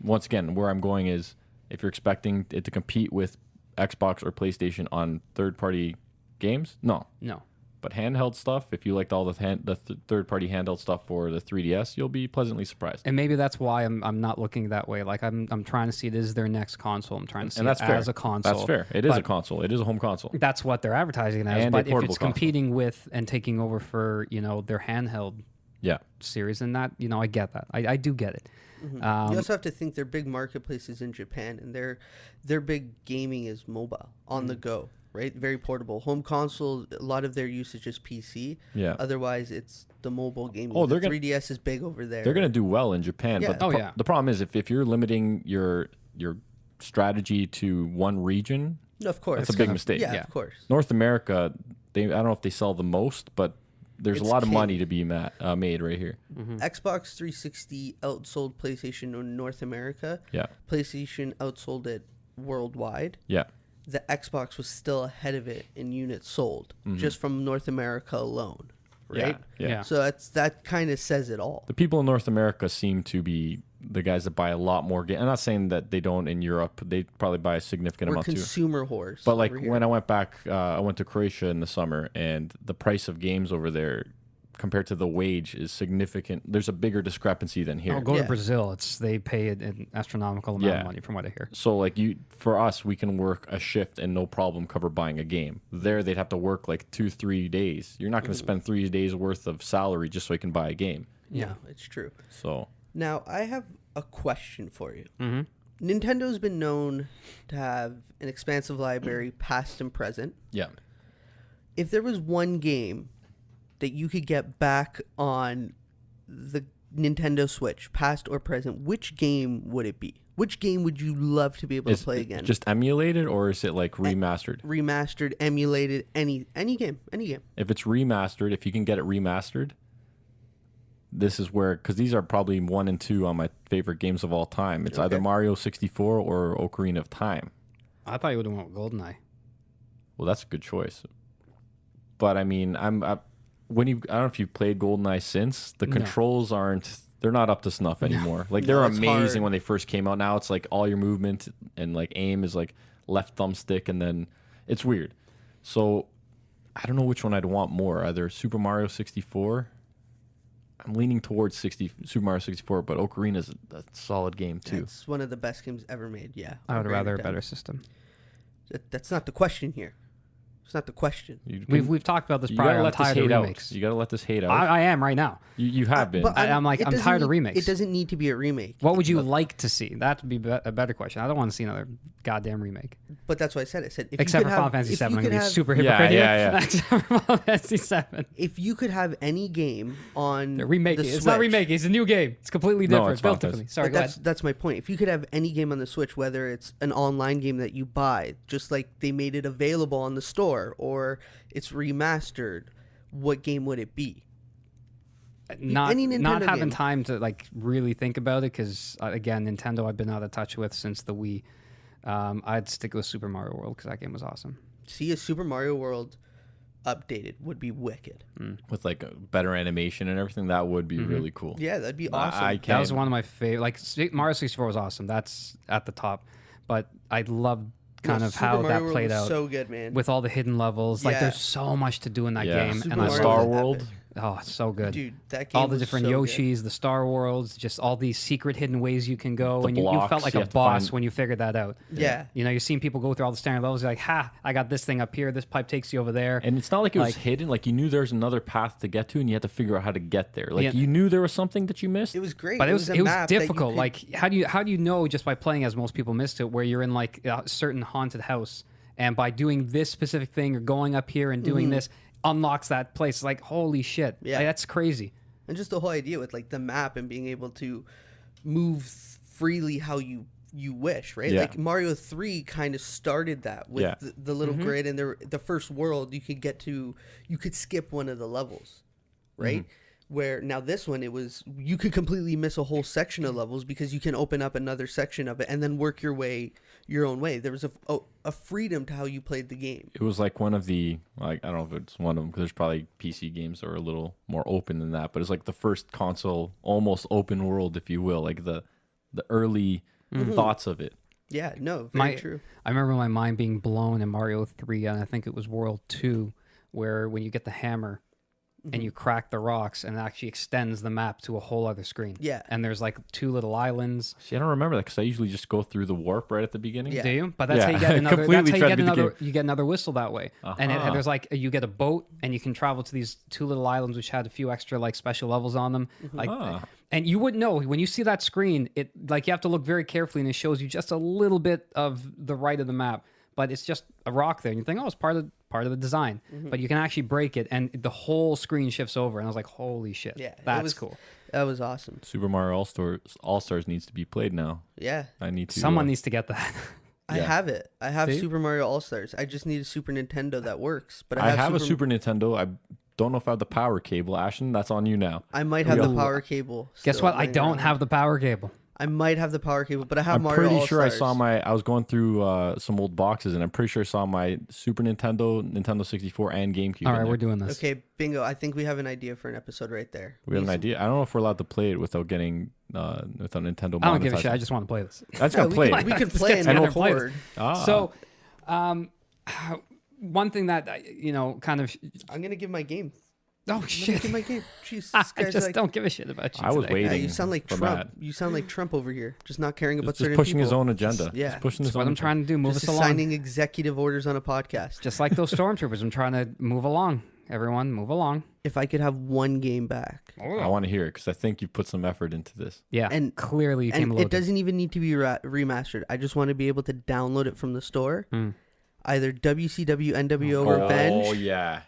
once again, where I'm going is if you're expecting it to compete with Xbox or PlayStation on third party games, no. No. But handheld stuff, if you liked all the third party handheld stuff for the 3DS, you'll be pleasantly surprised. And maybe that's why I'm not looking that way. Like I'm trying to see it as their next console. I'm trying to see And that's it fair. as a console. That's fair. It is a But console. It is a home console. That's what they're advertising it as. And a but if portable it's console. competing with and taking over for their handheld Yeah. series, and that I get that. I do get it. You also have to think their big marketplaces in Japan, and their big gaming is mobile, on the go, right? Very portable. Home console, a lot of their usage is PC. Yeah. Otherwise, it's the mobile gaming. Oh, the they're gonna- 3DS is big over there. They're going to do well in Japan, Yeah. but Oh, yeah. the problem is if you're limiting your strategy to one region, Of course. that's a big mistake. Yeah, Yeah. of course. North America, I don't know if they sell the most, but there's It's a lot of king. money to be made right here. Xbox 360 outsold PlayStation in North America. Yeah. PlayStation outsold it worldwide. Yeah. The Xbox was still ahead of it in units sold, just from North America alone, right? Yeah. Yeah. So that kind of says it all. The people in North America seem to be the guys that buy a lot more games. I'm not saying that they don't in Europe. They probably buy a significant We're amount too. consumer whores. But like over here. when I went back, I went to Croatia in the summer, and the price of games over there compared to the wage is significant. There's a bigger discrepancy than here. I'll go Yeah. to Brazil. They pay an astronomical amount Yeah. of money from what I hear. So like for us, we can work a shift and no problem cover buying a game. There, they'd have to work like 2-3 days. You're not going to spend 3 days worth of salary just so you can buy a game. Yeah. No, it's true. So Now, I have a question for you. Nintendo's been known to have an expansive library, past and present. Yeah. If there was one game that you could get back on the Nintendo Switch, past or present, which game would it be? Which game would you love to be able to play again? Just emulated, or is it like remastered? Remastered, emulated, any game. If it's remastered, if you can get it remastered, this is where, because these are probably 1 and 2 on my favorite games of all time. It's either Mario 64 or Ocarina of Time. I thought you would have went with GoldenEye. Well, that's a good choice. But I mean, I don't know if you've played GoldenEye since. The controls they're not up to snuff anymore. Like they're amazing hard. when they first came out. Now it's like all your movement and like aim is like left thumbstick, and then it's weird. So I don't know which one I'd want more. Either Super Mario 64. I'm leaning towards Super Mario 64, but Ocarina is a solid game too. It's one of the best games ever made. Yeah, I would Ocarina rather of a Time. better system. That's not the question here. It's not the question. We've talked about this You prior. gotta I'm let this tired of hate out. remakes. You gotta let this hate out. I am right now. You have been. But I'm like, it I'm doesn't tired of need- remakes. It doesn't need to be a remake. What would you like to see? That would be a better question. I don't want to see another goddamn remake. But that's what I said. I said if Except you for could Final have, Fantasy if VII, you I'm could going to be have- super Yeah, hypocrite yeah, here. Except for Final Fantasy VII. If you could have any game on The remake. the It's not Switch- remake. It's a new game. It's completely No, different. it's Built Final differently. Sorry, But go ahead. that's my point. If you could have any game on the Switch, whether it's an online game that you buy, just like they made it available on the store, or it's remastered, what game would it be? Not any Nintendo having game. time to like really think about it because again, Nintendo I've been out of touch with since the Wii. I'd stick with Super Mario World because that game was awesome. See, a Super Mario World updated would be wicked. With like a better animation and everything, that would be really cool. Yeah, that'd be awesome. I That was can't- one of my favorite. Like Mario 64 was awesome. That's at the top. But I loved kind of Super how Mario that World played was out so good, man. with all the hidden levels. Like Yeah. there's so much to do in that Yeah. game, Super and I Mario Star was World. epic. Oh, it's so good. Dude, that game All the was different so good. Yoshis, the Star Worlds, just all these secret hidden ways you can go, The and you blocks, felt like you a have to boss find- when you figured that out. Yeah. You know, you're seeing people go through all the standard levels. You're like, ha, I got this thing up here. This pipe takes you over there. And it's not like it was Like- hidden. Like you knew there was another path to get to, and you had to figure out how to get there. Like Yeah. you knew there was something that you missed. It was great. But it was a map that you difficult. could- Like how do you know just by playing as most people missed it, where you're in like a certain haunted house, and by doing this specific thing or going up here and doing this unlocks that place. Like holy shit, Yeah. Like, that's crazy. and just the whole idea with like the map and being able to move freely how you wish, right? Yeah. Like Mario 3 kind of started that with Yeah. the little grid, and the first world you could skip one of the levels, right? Where now this one, you could completely miss a whole section of levels because you can open up another section of it and then work your own way. There was a freedom to how you played the game. It was like one of the, like, I don't know if it's one of them, because there's probably PC games that are a little more open than that, but it's like the first console almost open world, if you will, like the early thoughts of it. Yeah, no, very true. I remember my mind being blown in Mario 3, and I think it was World 2, where when you get the hammer and you crack the rocks, and it actually extends the map to a whole other screen. Yeah. And there's like 2 little islands. See, I don't remember that because I usually just go through the warp right at the beginning. Yeah. Do you? But that's Yeah. how you get another. Completely That's how you tried get to be the another. You get another whistle that way. And Uh-huh. there's like you get a boat, and you can travel to these 2 little islands which had a few extra like special levels on them. Like, and you wouldn't know when you see that screen. It like you have to look very carefully, and it shows you just a little bit of the right of the map, but it's just a rock there, and you think, oh, it's part of the design. But you can actually break it, and the whole screen shifts over. And I was like, holy shit, Yeah, that's cool. That was awesome. Super Mario All Stars needs to be played now. Yeah. I need to. Someone needs to get that. I have it. I have See? Super Mario All Stars. I just need a Super Nintendo that works. But I have a Super Nintendo. I don't know if I have the power cable. Ashton, that's on you now. I might have the Yo. power cable. Guess still what? I laying don't around. have the power cable. I might have the power cable, but I have I'm Mario pretty All sure I Stars. saw I was going through some old boxes, and I'm pretty sure I saw my Super Nintendo, Nintendo 64, and GameCube. All in right, there. we're doing this. Okay, bingo. I think we have an idea for an episode right there. We have an idea. I don't know if we're allowed to play it without getting without Nintendo. I don't give a monetizing. shit. I just want to play this. That's Yeah, gonna play we it. could Let's play get and together go and play this. forward. Ah. So, one thing that kind of. I'm gonna give my game. Oh Let me shit! give my game. Jesus, I guys, just like, don't give a shit about you. I was today. waiting. Yeah, you sound like for Trump. Matt. You sound like Trump over here, just not caring about Just certain pushing people. his own agenda. Yeah. Just pushing That's his what own I'm trying to do. Move Just us along. signing executive orders on a podcast. Just like those stormtroopers, I'm trying to move along. Everyone, move along. If I could have one game back, I want to hear it because I think you put some effort into this. Yeah, And- clearly you came and loaded. it doesn't even need to be remastered. I just want to be able to download it from the store. Either WCW NWO Revenge Oh yeah.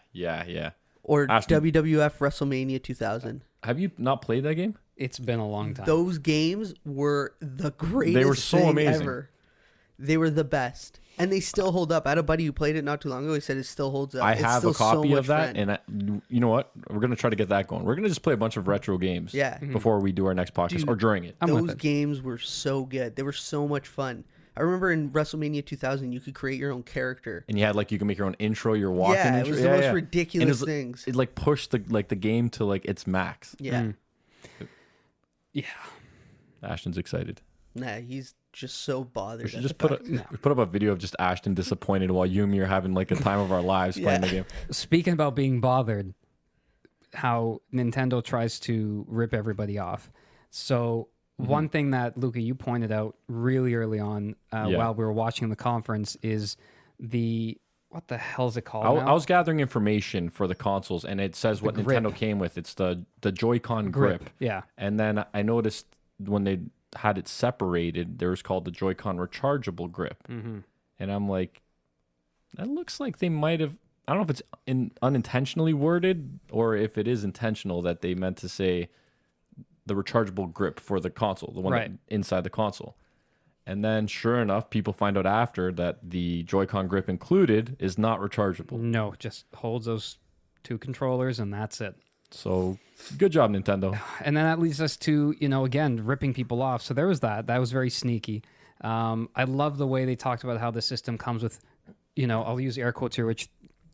or Ashton- WWF WrestleMania 2000. Have you not played that game? It's been a long time. Those games were the greatest so thing amazing. ever. They were the best. And they still hold up. I had a buddy who played it not too long ago. He said it still holds up. I It's have a still so copy much of that, fun. and you know what? We're gonna try to get that going. We're gonna just play a bunch of retro games, Yeah. before we do our next podcast Dude, or during it. I'm with Those it. games were so good. They were so much fun. I remember in WrestleMania 2000, you could create your own character. And you had like you can make your own intro, your walking Yeah, it intro. was the most ridiculous And it was- things. It like pushed the game to like its max. Yeah. Yeah. Ashton's excited. Nah, he's just so bothered. We should at just the put fact- up a video of just Ashton disappointed while you and me are having like a time of our lives playing the game. Speaking about being bothered, how Nintendo tries to rip everybody off. So one thing that Luca, you pointed out really early on while we were watching the conference is what the hell's it called? I was gathering information for the consoles, and it says what grip. Nintendo came with. It's the JoyCon Grip. Yeah. And then I noticed when they had it separated, there was called the JoyCon Rechargeable Grip. And I'm like, that looks like they might have. I don't know if it's unintentionally worded or if it is intentional that they meant to say the rechargeable grip for the console, the one Right. inside the console. And then, sure enough, people find out after that the Joy-Con grip included is not rechargeable. No, just holds those two controllers and that's it. So, good job, Nintendo. And then that leads us to, again, ripping people off. So there was that. That was very sneaky. I love the way they talked about how the system comes with, I'll use air quotes here, which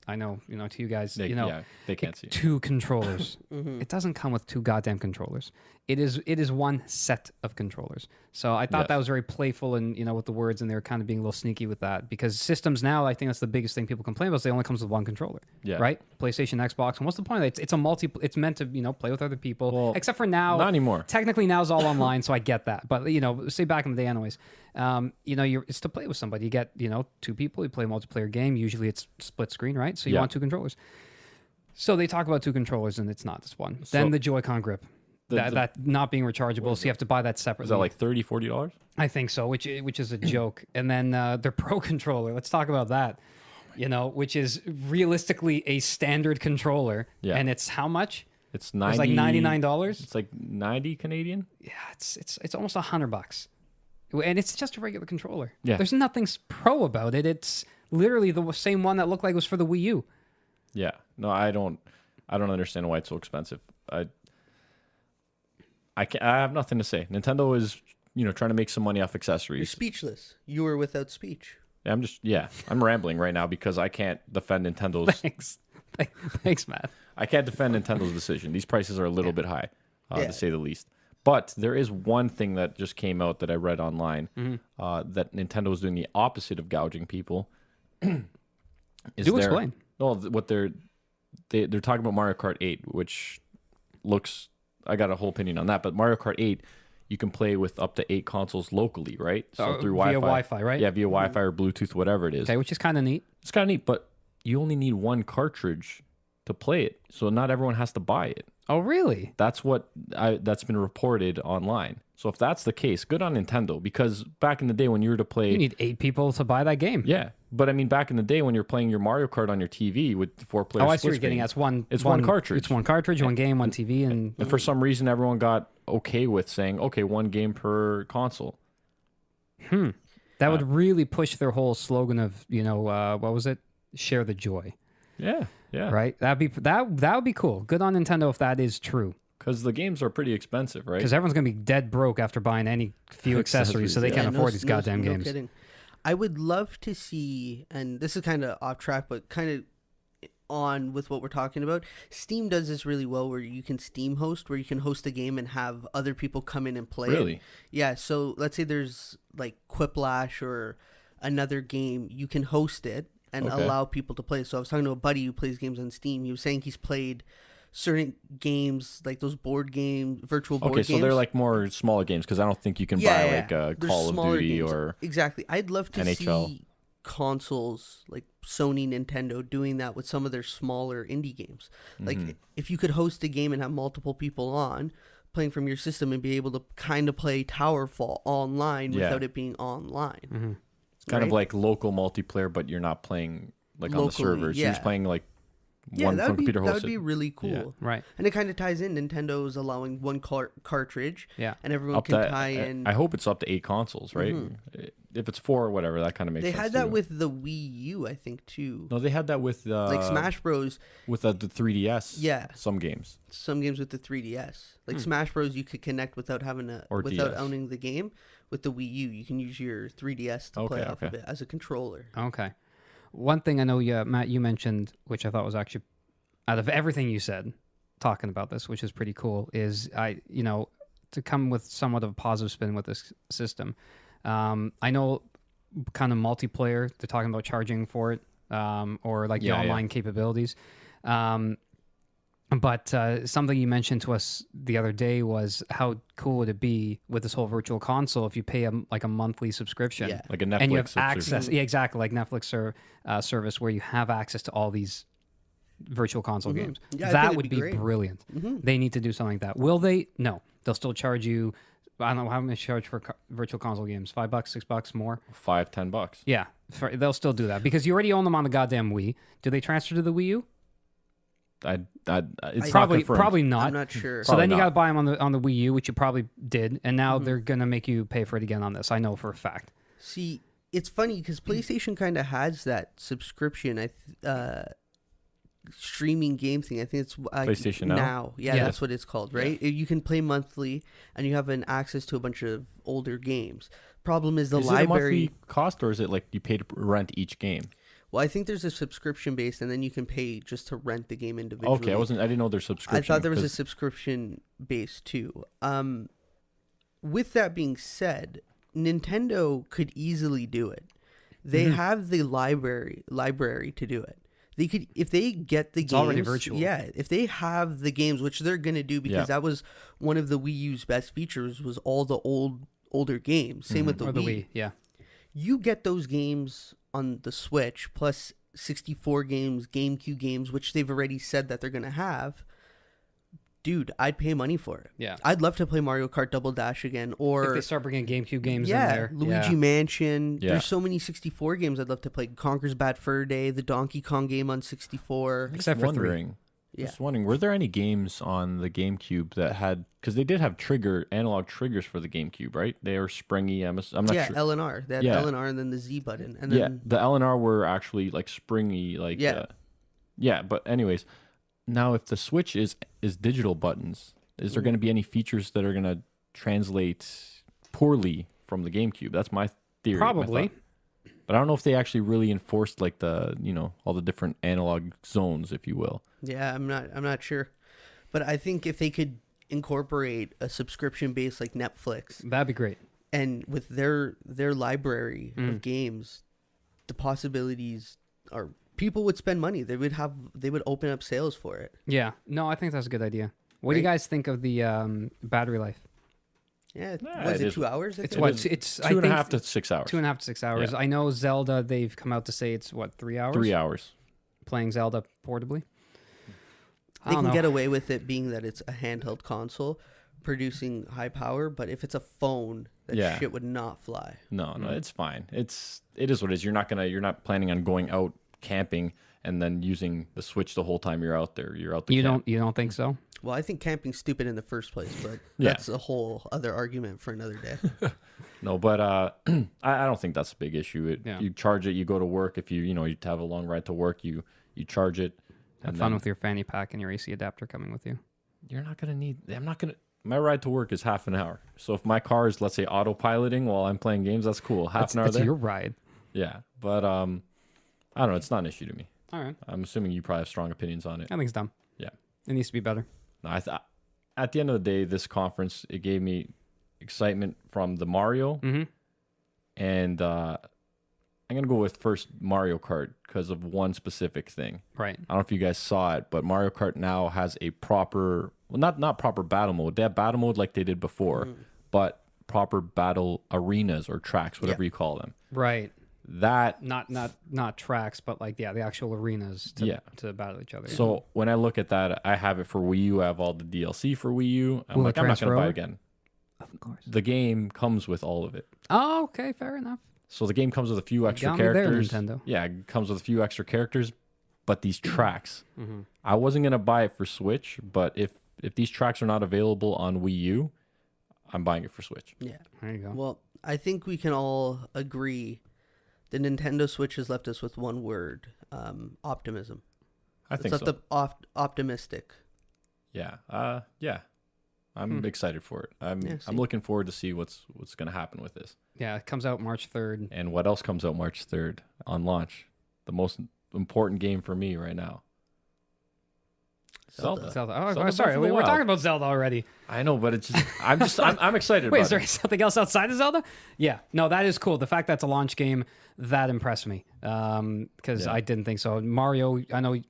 I know, to you guys, Yeah, they can't see. two controllers. It doesn't come with two goddamn controllers. It is one set of controllers. So I thought Yes. that was very playful and with the words, and they were kind of being a little sneaky with that because systems now, I think that's the biggest thing people complain about. Is they only comes with one controller. Yeah. Right. PlayStation, Xbox, and what's the point of it? It's a multi. It's meant to play with other people. Well, except for now, not anymore. Technically, now it's all online, so I get that. But say back in the day, anyways, it's to play with somebody. You get two people. You play a multiplayer game. Usually, it's split screen, right? So you want two controllers. So they talk about two controllers, and it's not. It's one. Then the Joy-Con grip. That not being rechargeable, so you have to buy that separately. Is that like $30, $40? I think so, which is a joke. And then their Pro controller. Let's talk about that. Which is realistically a standard controller. Yeah. And it's how much? It's It's like $99. It's like 90 Canadian. Yeah, it's almost $100. And it's just a regular controller. Yeah. There's nothing pro about it. It's literally the same one that looked like it was for the Wii U. Yeah. No, I don't understand why it's so expensive. I have nothing to say. Nintendo is, trying to make some money off You're accessories. speechless. You were without speech. I'm rambling right now because I can't defend Nintendo's. Thanks, Matt. I can't defend Nintendo's decision. These prices are a little bit high, Yeah. to say the least. But there is one thing that just came out that I read online that Nintendo is doing the opposite of gouging people. Explain. No, what they're talking about Mario Kart 8, which looks. I got a whole opinion on that, but Mario Kart 8, you can play with up to 8 consoles locally, right? So through via Wi-Fi. Wi-Fi, right? Yeah, via Wi-Fi or Bluetooth, whatever it is. Okay, which is kind of neat. It's kind of neat, but you only need one cartridge to play it, so not everyone has to buy it. Oh, really? That's that's been reported online. So if that's the case, good on Nintendo, because back in the day when you were to play, You need 8 people to buy that game. yeah, but I mean back in the day when you're playing your Mario Kart on your TV with 4 players. Oh, I see what you're getting at. It's one cartridge. It's one cartridge, one game, one TV, and And for some reason, everyone got okay with saying, okay, one game per console. that would really push their whole slogan of, what was it? Share the joy, Yeah, yeah. right? That would be cool. Good on Nintendo if that is true. Because the games are pretty expensive, right? Because everyone's gonna be dead broke after buying any few accessories, so they Yeah, can't afford these goddamn games. Kidding. I would love to see, and this is kind of off track, but kind of on with what we're talking about. Steam does this really well, where you can Steam host, where you can host a game and have other people come in and play. Really? Yeah. So let's say there's like Quiplash or another game, you can host it and Okay. allow people to play. So I was talking to a buddy who plays games on Steam. He was saying he's played certain games, like those board game, virtual board games. Okay, so they're like more smaller games because I don't think you can buy like a There's Call of smaller Duty games. or Exactly. I'd love to NHL. see consoles like Sony, Nintendo doing that with some of their smaller indie games. Like if you could host a game and have multiple people on playing from your system and be able to kind of play Towerfall online without it being online. It's kind of like local multiplayer, but you're not playing like on the servers. You're just playing like one computer hosted. That would be really cool. Yeah. Right. And it kind of ties in. Nintendo's allowing one cartridge. Yeah. And everyone can tie in. I hope it's up to 8 consoles, right? If it's 4 or whatever, that kind of makes sense. They had that with the Wii U, I think, too. No, they had that with like Smash Bros. With the 3DS. Yeah. Some games. Some games with the 3DS. Like Smash Bros. You could connect without having without owning the game. With the Wii U, you can use your 3DS to play off of it as a controller. Okay. One thing I know, Matt, you mentioned, which I thought was actually, out of everything you said, talking about this, which is pretty cool, is to come with somewhat of a positive spin with this system. I know kind of multiplayer, they're talking about charging for it, or like the online capabilities. But something you mentioned to us the other day was how cool would it be with this whole virtual console if you pay a monthly subscription, like a Netflix and you have subscription. access, exactly, like Netflix service where you have access to all these virtual console games. Yeah, that would be brilliant. They need to do something like that. Will they? No, they'll still charge you. I don't know how much charge for virtual console games. $5, $6 more. $5-10. Yeah, they'll still do that because you already own them on the goddamn Wii. Do they transfer to the Wii U? It's probably not. I'm not sure. So then you got to buy them on the Wii U, which you probably did, and now they're gonna make you pay for it again on this. I know for a fact. See, it's funny because PlayStation kind of has that subscription. Streaming game thing. I think it's PlayStation Now. Yeah, that's what it's called, right? You can play monthly, and you have an access to a bunch of older games. Problem is the library. Is it a monthly cost, or is it like you pay to rent each game? Well, I think there's a subscription based, and then you can pay just to rent the game individually. Okay, I didn't know there's subscription. I thought there was a subscription based too. With that being said, Nintendo could easily do it. They have the library to do it. They could, if they get the games. It's already virtual. Yeah, if they have the games, which they're gonna do, because that was one of the Wii U's best features, was all the older games. Same with the Wii. Yeah. You get those games on the Switch, plus 64 games, GameCube games, which they've already said that they're gonna have. Dude, I'd pay money for it. Yeah. I'd love to play Mario Kart Double Dash again, or if they start bringing GameCube games in there. Luigi Mansion. Yeah. There's so many 64 games I'd love to play. Conker's Bad Fur Day, the Donkey Kong game on 64. Except for 3. Just wondering, were there any games on the GameCube that had, because they did have analog triggers for the GameCube, right? They were springy. I'm not sure. L and R. They had L and R and then the Z button. And then the L and R were actually like springy, like but anyways. Now, if the Switch is digital buttons, is there going to be any features that are going to translate poorly from the GameCube? That's my theory. Probably. But I don't know if they actually really enforced like all the different analog zones, if you will. Yeah, I'm not sure. But I think if they could incorporate a subscription base like Netflix, that'd be great. And with their library of games, the possibilities are. People would spend money. They would open up sales for it. Yeah. No, I think that's a good idea. What do you guys think of the battery life? Yeah. Was it 2 hours? It's 2.5 to 6 hours. 2.5 to 6 hours. Yeah. I know Zelda, they've come out to say it's 3 hours? 3 hours. Playing Zelda portably. They can get away with it being that it's a handheld console producing high power, but if it's a phone, that shit would not fly. No, it's fine. It is what it is. You're not planning on going out camping and then using the Switch the whole time you're out there. You don't think so? Well, I think camping's stupid in the first place, but that's a whole other argument for another day. No, but I don't think that's a big issue. You charge it, you go to work. If you have a long ride to work, you charge it. Have fun with your fanny pack and your AC adapter coming with you. You're not gonna need. My ride to work is half an hour. So if my car is, let's say, autopiloting while I'm playing games, that's cool. Half an hour. That's your ride. Yeah, but I don't know. It's not an issue to me. All right. I'm assuming you probably have strong opinions on it. I think it's dumb. Yeah. It needs to be better. No, at the end of the day, this conference, it gave me excitement from the Mario. And I'm going to go with first Mario Kart because of one specific thing. Right. I don't know if you guys saw it, but Mario Kart now has a proper, not proper battle mode. They have battle mode like they did before, but proper battle arenas or tracks, whatever you call them. Right. That not tracks, but like the actual arenas to battle each other. So when I look at that, I have it for Wii U. I have all the DLC for Wii U. I'm Will like, it I'm not going to buy transfer it again. Of course. The game comes with all of it. Oh, okay, fair enough. So the game comes with a few extra got me there, characters. Nintendo. Yeah, it comes with a few extra characters, but these tracks, I wasn't going to buy it for Switch, but if these tracks are not available on Wii U, I'm buying it for Switch. Yeah. There you go. Well, I think we can all agree the Nintendo Switch has left us with one word, optimism. I think it's so. Optimistic. Yeah. I'm excited for it. I'm looking forward to see what's going to happen with this. Yeah, it comes out March 3rd. And what else comes out March 3rd on launch? The most important game for me right now. Zelda. Oh, Zelda sorry. Breath of the We're Wild. talking about Zelda already. I know, but it's just I'm excited Wait, about is there it. something else outside of Zelda? Yeah. No, that is cool. The fact that it's a launch game, that impressed me. Because I didn't think so. Mario, I know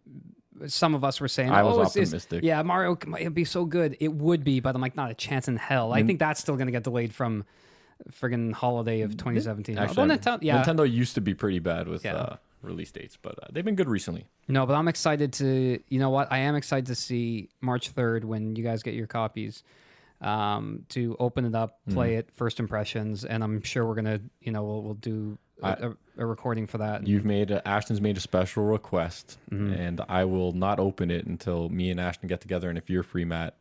some of us were saying, I was optimistic. Yeah, Mario might be so good. It would be, but I'm like, not a chance in hell. I think that's still going to get delayed from friggin' holiday of 2017. Actually, Although Nintendo used to be pretty bad with release dates, but they've been good recently. No, but I'm excited to, you know what? I am excited to see March 3rd when you guys get your copies, to open it up, play it, first impressions, and I'm sure we're going to, we'll do a recording for that. Ashton's made a special request, and I will not open it until me and Ashton get together, and if you're free, Matt,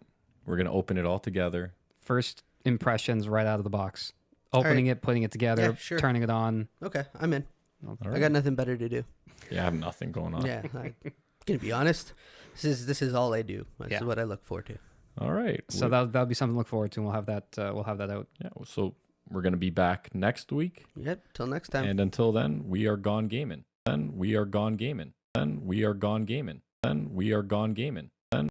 we're going to open it all together. First impressions right out of the box. Opening it, putting it together, turning it on. Okay, I'm in. Okay. I got nothing better to do. Yeah, I have nothing going on. Yeah, I'm gonna be honest. This is all I do. This is what I look forward to. All right. So that'll be something to look forward to, and we'll have that out. Yeah. So we're gonna be back next week. Yep. Till next time. And until then, we are gone gaming. Then we are gone gaming. Then we are gone gaming. Then we are gone gaming.